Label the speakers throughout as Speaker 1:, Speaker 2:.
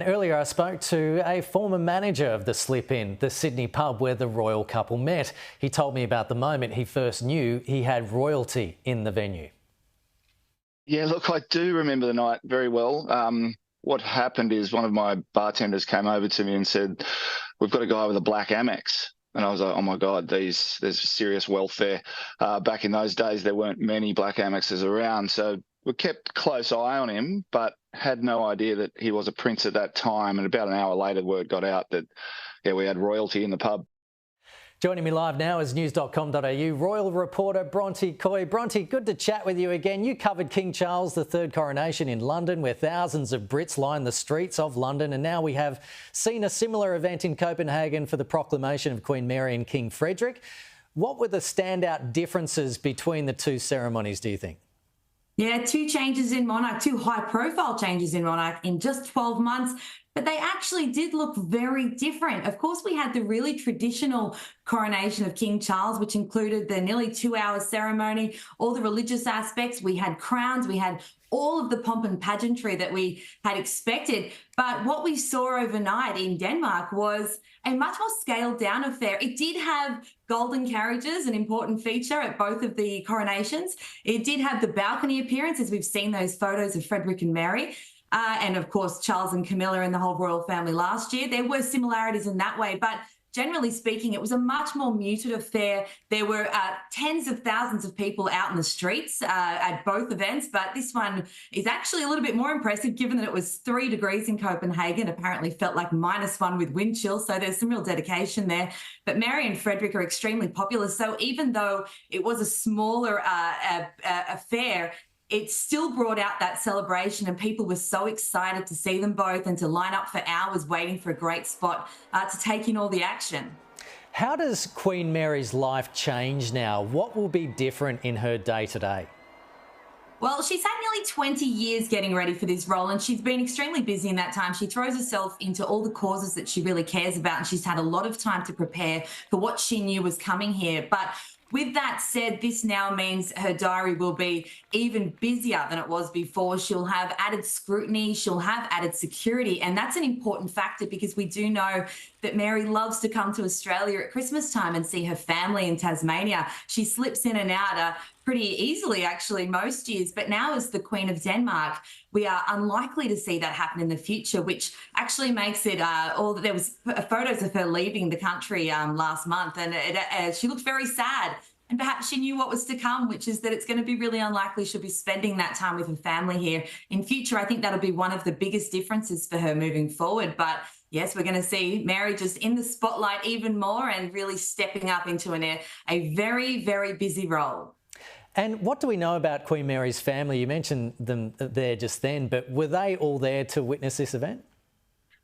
Speaker 1: Earlier, I spoke to a former manager of the Slip-In, the Sydney pub where the royal couple met. He told me about the moment he first knew he had royalty in the venue.
Speaker 2: Yeah, look, I do remember the night very well. What happened is one of my bartenders came over to me and said, "We've got a guy with a black Amex." And I was like, "Oh my God, there's serious wealth there." Back in those days, there weren't many black Amexes around. So we kept a close eye on him, but had no idea that he was a prince at that time. And about an hour later, word got out that, yeah, we had royalty in the pub.
Speaker 1: Joining me live now is news.com.au royal reporter Bronte Coy. Bronte, good to chat with you again. You covered King Charles III coronation in London, where thousands of Brits lined the streets of London, and now we have seen a similar event in Copenhagen for the proclamation of Queen Mary and King Frederik. What were the standout differences between the two ceremonies, do you think?
Speaker 3: Yeah, two changes in monarch, two high-profile changes in monarch in just 12 months. But they actually did look very different. Of course, we had the really traditional coronation of King Charles, which included the nearly 2-hour ceremony, all the religious aspects. We had crowns, we had all of the pomp and pageantry that we had expected. But what we saw overnight in Denmark was a much more scaled down affair. It did have golden carriages, an important feature at both of the coronations. It did have the balcony appearance, as we've seen those photos of Frederik and Mary. And of course, Charles and Camilla and the whole royal family last year. There were similarities in that way, but generally speaking, it was a much more muted affair. There were tens of thousands of people out in the streets at both events, but this one is actually a little bit more impressive given that it was 3 degrees in Copenhagen, apparently felt like -1 with wind chill, so there's some real dedication there. But Mary and Frederik are extremely popular, so even though it was a smaller affair, it still brought out that celebration, and people were so excited to see them both and to line up for hours waiting for a great spot to take in all the action.
Speaker 1: How does Queen Mary's life change now? What will be different in her day-to-day?
Speaker 3: Well, she's had nearly 20 years getting ready for this role, and she's been extremely busy in that time. She throws herself into all the causes that she really cares about, and she's had a lot of time to prepare for what she knew was coming here. But with that said, this now means her diary will be even busier than it was before. She'll have added scrutiny, she'll have added security, and that's an important factor because we do know that Mary loves to come to Australia at Christmas time and see her family in Tasmania. She slips in and out pretty easily, actually, most years. But now as the Queen of Denmark, we are unlikely to see that happen in the future, which actually makes it there was photos of her leaving the country last month, and she looked very sad. And perhaps she knew what was to come, which is that it's going to be really unlikely she'll be spending that time with her family here in future. I think that'll be one of the biggest differences for her moving forward. But yes, we're going to see Mary just in the spotlight even more and really stepping up into a very, very busy role.
Speaker 1: And what do we know about Queen Mary's family? You mentioned them there just then, but were they all there to witness this event?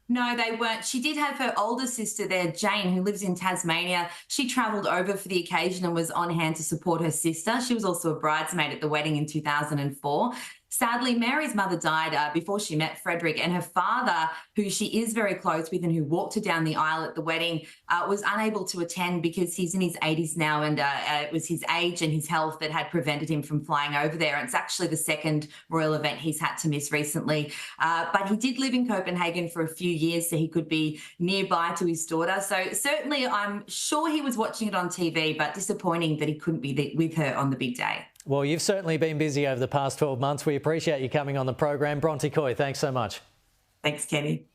Speaker 3: No, they weren't. She did have her older sister there, Jane, who lives in Tasmania. She travelled over for the occasion and was on hand to support her sister. She was also a bridesmaid at the wedding in 2004. Sadly, Mary's mother died before she met Frederik, and her father, who she is very close with and who walked her down the aisle at the wedding, was unable to attend because he's in his 80s now, and it was his age and his health that had prevented him from flying over there. And it's actually the second royal event he's had to miss recently. But he did live in Copenhagen for a few years, so he could be nearby to his daughter. So certainly I'm sure he was watching it on TV, but disappointing that he couldn't be with her on the big day.
Speaker 1: Well, you've certainly been busy over the past 12 months. We appreciate you coming on the program. Bronte Coy, thanks so much.
Speaker 3: Thanks, Kenny.